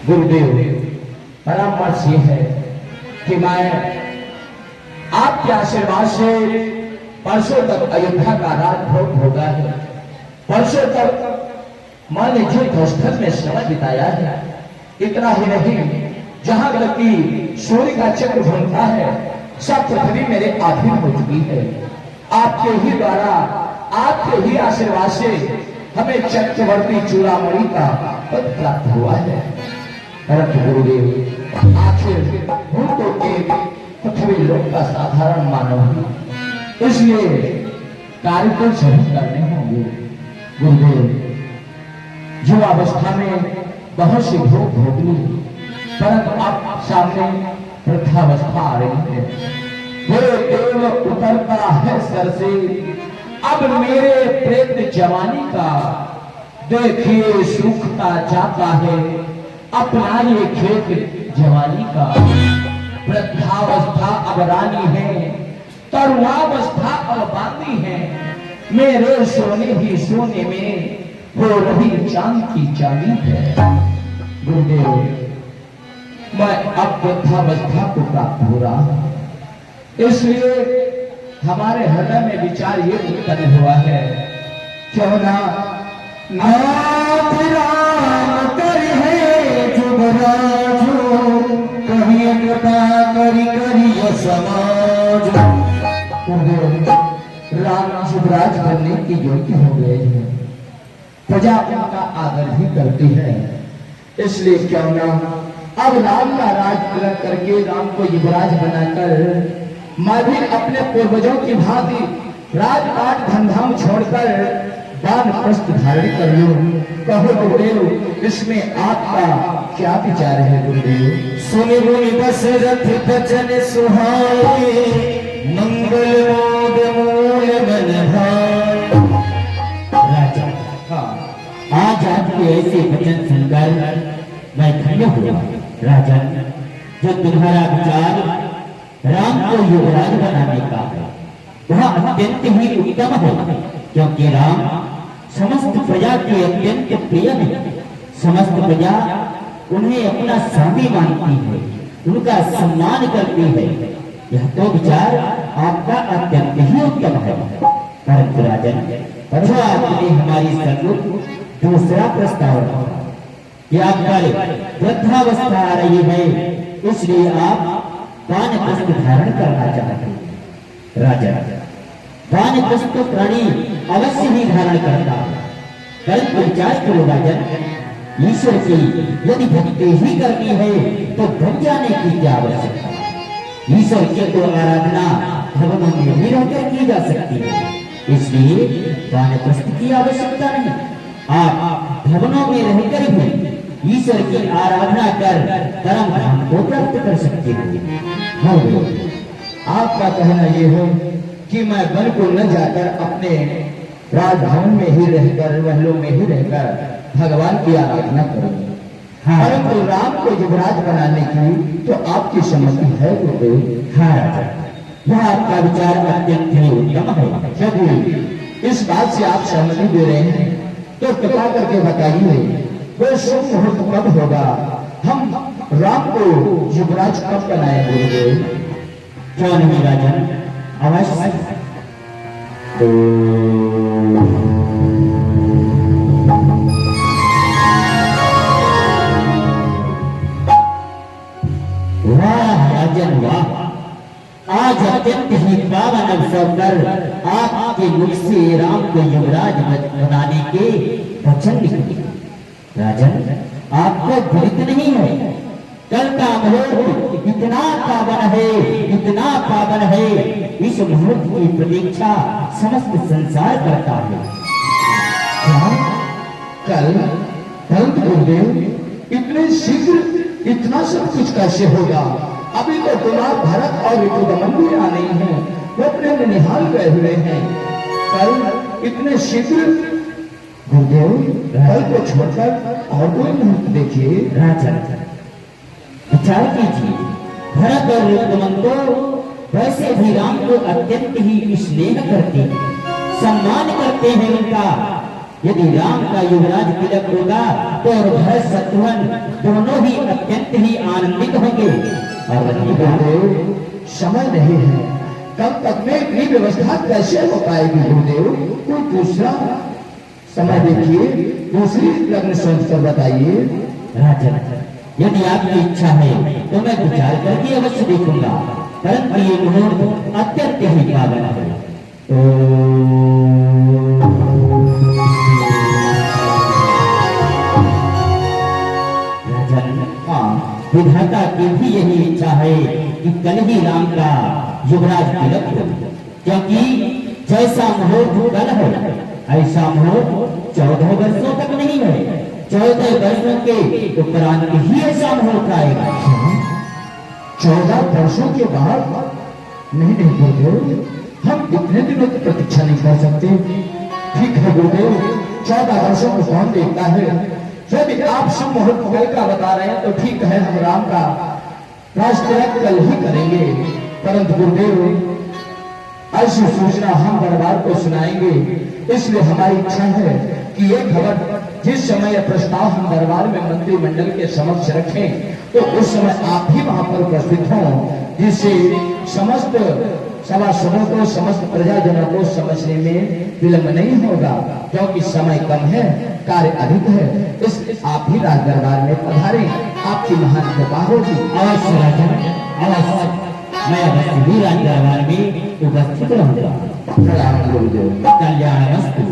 गुरुदेव, परामर्श ये है कि मैं आपके आशीर्वाद से परसों तक अयोध्या का राजभोग होगा है। परसों तक मां ने जो स्थल में समय बिताया है, इतना ही नहीं, जहां तक कि सूर्य का चक्र घूमता है, सब पृथ्वी मेरे अधीन हो चुकी है। आपके ही द्वारा, आपके ही आशीर्वाद से हमें चक्रवर्ती चूड़ामणि का पद प्राप्त हुआ है। परंतु गुरुदेव, आखिर हम तो एक पृथ्वी लोक का साधारण मानव है, इसलिए कार्य तो सही करने होंगे। गुरुदेव, जो अवस्था में बहुत सी भोग भोगी, परंतु आप सामने वृद्धावस्था आ रही है। हे देव, उतरता है सर से अब मेरे प्रेत जवानी का, देखिए सूखता जाता है अपना ये खेत जवानी का। वृद्धावस्था अब रानी है, तरुणावस्था अब बांदी है, मेरे सोने ही सोने में हो रही चांद की चांदी है। गुरुदेव, मैं अब वृद्धावस्था को प्राप्त हो रहा हूं, इसलिए हमारे हृदय में विचार ये उत्पन्न हुआ है, क्यों ना नाथ राम कर है जुबराजो, कभी कृपा करी करी समाज। राम जुबराज बनने की योग्य हो गए हैं, प्रजा उनका आदर भी करती है, इसलिए क्यों ना अब राम का राज तिलक करके राम को युवराज बनाकर मैं भी अपने पूर्वजों की भांति राजपाट धमधाम छोड़कर वानप्रस्थ धारण कर लूं। कहो गुरुदेव, इसमें आपका क्या विचार है? गुरुदेव, सुनि मुनि दशरथ बचन सुहाए, मंगल मोद मूल मन भाए। राजा, आज आपके ऐसे वचन सुनकर मैं धन्य हुआ। राजा, जो तुम्हारा विचार राम को युवराज बनाने का है, वह अत्यंत ही उत्तम है, क्योंकि राम समस्त प्रजा के अत्यंत प्रिय है। समस्त प्रजा उन्हें अपना स्वामी मानती है, उनका सम्मान करती है। यह तो विचार आपका अत्यंत ही उत्तम है। परंतु राजन, जो आपने हमारी सम्मुख दूसरा प्रस्ताव रखा कि आपका वृद्धावस्था आ रही है, इसलिए आप वानप्रस्थ धारण करना चाहते हैं। राजा, वानप्रस्थ प्राणी अवश्य ही धारण करता है, परंतु विचार करो राजन, ईश्वर की यदि भक्ति ही करनी है तो धन जाने की क्या आवश्यकता है? ईश्वर की तो आराधना भवनों में भी रहकर की जा सकती है, इसलिए वानप्रस्थ की आवश्यकता नहीं। आप भवनों में रहकर भी ईश्वर की आराधना कर परम धाम को प्राप्त कर सकते हैं। हाँ, आपका कहना यह है कि मैं वन को न जाकर अपने राजभवन में ही रहकर, महलों में ही रहकर भगवान की आराधना करूंगा। हाँ, परंतु राम को युवराज बनाने की तो आपकी सम्मति है गुरुदेव? हाँ राजा, यह आपका विचार अत्यंत ही उत्तम है। यदि इस बात से आप सहमति दे रहे हैं तो कृपा करके बताइए, वो शुभ मुहूर्त कब होगा? हम राम को युवराज कब बनाए गुरुदेव? क्यों नहीं राजन, अवश्य। वाह राजन वाह, आज अत्यंत ही पावन अवसर पर आपके मुख से राम को युवराज बनाने के वचन निकले। राजन, आपको भ्रमित नहीं है, कल का मुहूर्त इतना पावन है, इतना पावन है, इस मुहूर्त की प्रतीक्षा समस्त संसार करता है। क्या कल? परंतु गुरुदेव, इतने शीघ्र इतना सब कुछ कैसे होगा? अभी तो कुमार भरत और ऋतुदमन भी आ नहीं है, वो अपने ननिहाल गए हुए हैं। कल इतने शीघ्र? गुरुदेव, कल को छोड़कर और कोई मुहूर्त देखिए। राजा, विचार कीजिए, भरत और ऋतुदमन तो वैसे भी राम को अत्यंत ही स्नेह करते हैं, सम्मान करते हैं उनका, यदि राम का युवराज तिलक होगा तो और भरत शत्रुघ्न दोनों ही अत्यंत ही आनंदित होंगे। और रही बात, गुरुदेव समय नहीं है, कब तक में इतनी व्यवस्था कैसे हो पाएगी गुरुदेव? कोई दूसरा समय देखिए, दूसरी लग्न सोच कर बताइए। राजन, यदि आपकी इच्छा है तो मैं विचार करके अवश्य देखूंगा, परंतु ये मुहूर्त अत्यंत ही पावन है। राजन, हाँ, विधाता की भी यही इच्छा है कि कल ही राम का युवराज तिलक हो, क्योंकि जैसा मुहूर्त कल है ऐसा मुहूर्त 14 वर्षों तक नहीं है। 14 वर्षों के उपरांत ही ऐसा मुहूर्त आएगा। 14 वर्षों के बाद? नहीं नहीं गुरुदेव, हम इतने दिनों की प्रतीक्षा नहीं कर सकते। ठीक है गुरुदेव, 14 वर्षों को कौन देखता है? यदि आप शुभ मुहूर्त कल का बता रहे हैं तो ठीक है, हम राम का राजतिलक कल ही करेंगे। परंतु गुरुदेव, ऐसी सूचना हम दरबार को सुनाएंगे, इसलिए हमारी इच्छा है कि ये खबर जिस समय यह प्रस्ताव हम दरबार में मंत्रिमंडल के समक्ष रखें तो उस समय आप ही वहां पर उपस्थित हों, जिससे समस्त सभासदों को, समस्त प्रजाजनों को समझने में विलंब नहीं होगा, क्योंकि समय कम है, कार्य अधिक है। इस आप ही राज दरबार में पधारें, आपकी महान कृपा होगी। अवश्य राजन, अवश्य मैं अवश्य ही राज दरबार में उपस्थित रहूंगा। प्रणाम गुरुदेव। कल्याणमस्तु।